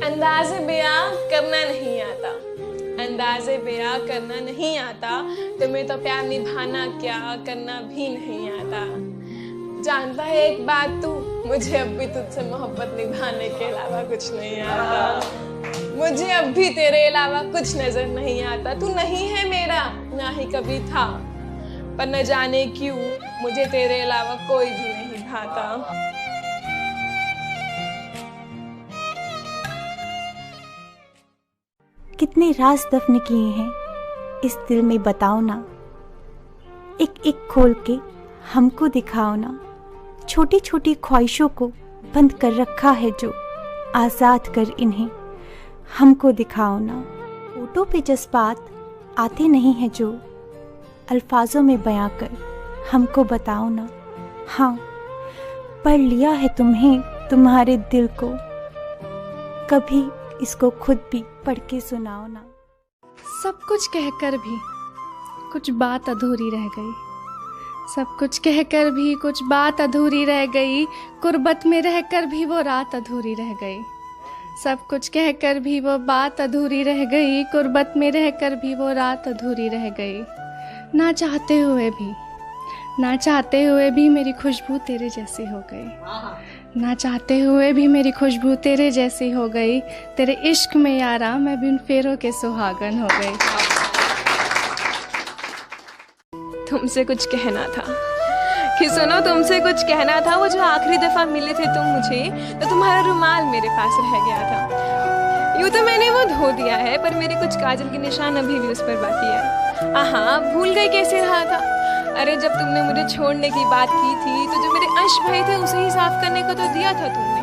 अंदाज़े बयां करना नहीं आता, अंदाज़े बयां करना नहीं आता, तुम्हें तो प्यार निभाना क्या करना भी नहीं आता। जानता है एक बात तू, मुझे अब भी तुझसे मोहब्बत निभाने के अलावा कुछ नहीं आता। मुझे अब भी तेरे अलावा कुछ नजर नहीं आता। तू नहीं है मेरा, ना ही कभी था, पर न जाने क्यों मुझे तेरे अलावा कोई भी नहीं भाता। कितने राज दफन किए हैं इस दिल में, बताओ ना। एक एक खोल के हमको दिखाओ ना। छोटी छोटी ख्वाहिशों को बंद कर रखा है जो, आज़ाद कर इन्हें हमको दिखाओ ना। फोटो पे जज्बात आते नहीं हैं जो, अल्फाजों में बयां कर हमको बताओ ना। हाँ, पढ़ लिया है तुम्हें तुम्हारे दिल को, कभी इसको खुद भी पढ़ के सुनाओ ना। सब कुछ कहकर भी कुछ बात अधूरी रह गई, सब कुछ कहकर भी कुछ बात अधूरी रह गई, गुर्बत में रहकर भी वो रात अधूरी रह गई। सब कुछ कहकर भी वो बात अधूरी रह गई, गुर्बत में रहकर भी वो रात अधूरी रह गई। ना चाहते हुए भी, ना चाहते हुए भी मेरी खुशबू तेरे जैसी हो गई, ना चाहते हुए भी मेरी खुशबू तेरे जैसी हो गई। तेरे इश्क में यारा मैं बिन फेरों के सुहागन हो गई। तुमसे कुछ कहना था कि सुनो, तुमसे कुछ कहना था। वो जो आखिरी दफा मिले थे तुम मुझे, तो तुम्हारा रुमाल मेरे पास रह गया था। यूं तो मैंने वो धो दिया है, पर मेरे कुछ काजल के निशान अभी भी उस पर बाकी है। आहा, भूल गई कैसे रहा था। अरे जब तुमने मुझे छोड़ने की बात की थी, तो जो मेरे अंश बहे थे उसे ही साफ करने को तो दिया था तुमने।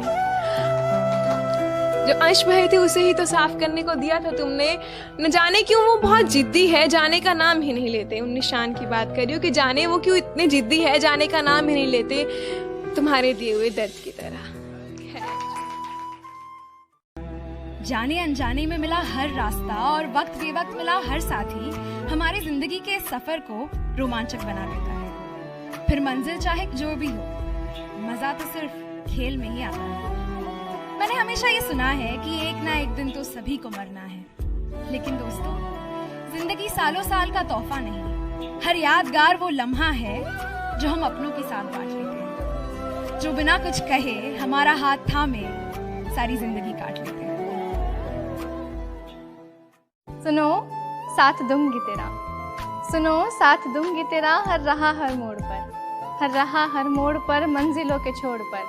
जो अंश बहे थे उसे ही तो साफ करने को दिया था तुमने। न जाने क्यों वो बहुत जिद्दी है, जाने का नाम ही नहीं लेते। उन निशान की बात कर रही हूँ कि जाने वो क्यों इतने जिद्दी है, जाने का नाम ही नहीं लेते, तुम्हारे दिए हुए दर्द की तरह। जाने अनजाने में मिला हर रास्ता और वक्त बेवक्त मिला हर साथी हमारी जिंदगी के सफर को रोमांचक बना देता है। फिर मंजिल चाहे जो भी हो, मजा तो सिर्फ खेल में ही आता है। मैंने हमेशा ये सुना है कि एक ना एक दिन तो सभी को मरना है, लेकिन दोस्तों, जिंदगी सालों साल का तोहफा नहीं, हर यादगार वो लम्हा है जो हम अपनों के साथ बांट लेते हैं, जो बिना कुछ कहे हमारा हाथ थामे सारी जिंदगी काट लेते हैं। सुनो साथ दूंगी तेरा, सुनो साथ दूंगी तेरा, हर रहा हर मोड़ पर, हर रहा हर मोड़ पर, मंजिलों के छोड़ पर,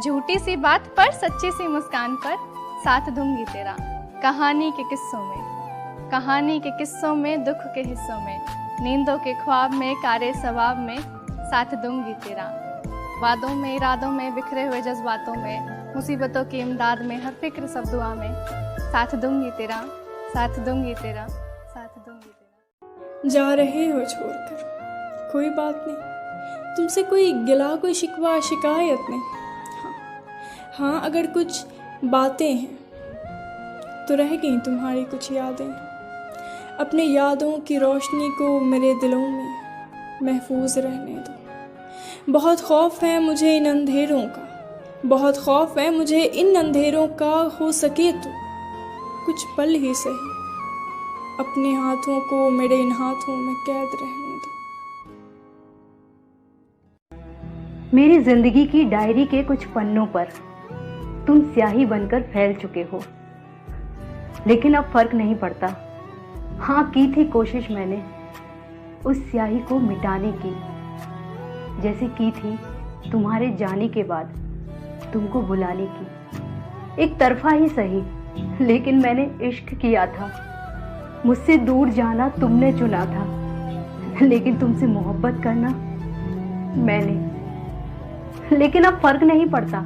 झूठी सी बात पर सच्ची सी मुस्कान पर, साथ दूंगी तेरा। कहानी के किस्सों में, कहानी के किस्सों में, दुख के हिस्सों में, नींदों के ख्वाब में, कारे सवाब में, साथ दूंगी तेरा। वादों में, इरादों में, बिखरे हुए जज्बातों में, मुसीबतों की इमदाद में, हर फिक्र सब दुआ में, साथ दूंगी तेरा, साथ दूंगी तेरा, साथ दूंगी तेरा। जा रहे हो छोड़कर, कोई बात नहीं, तुमसे कोई गिला कोई शिकवा शिकायत नहीं। हाँ, अगर कुछ बातें हैं तो रह गई तुम्हारी कुछ यादें। अपने यादों की रोशनी को मेरे दिलों में महफूज रहने दो। बहुत खौफ है मुझे इन अंधेरों का, बहुत खौफ है मुझे इन अंधेरों का। हो सके तो कुछ पल ही सही अपने हाथों को मेरे इन हाथों में कैद रहने दो। मेरी जिंदगी की डायरी के कुछ पन्नों पर तुम स्याही बनकर फैल चुके हो, लेकिन अब फर्क नहीं पड़ता। हाँ, की थी कोशिश मैंने उस स्याही को मिटाने की, जैसे की थी तुम्हारे जाने के बाद तुमको बुलाने की। एक तरफा ही सही, लेकिन मैंने इश्क किया था। मुझसे दूर जाना तुमने चुना था, लेकिन तुमसे मोहब्बत करना मैंने। लेकिन अब फर्क नहीं पड़ता।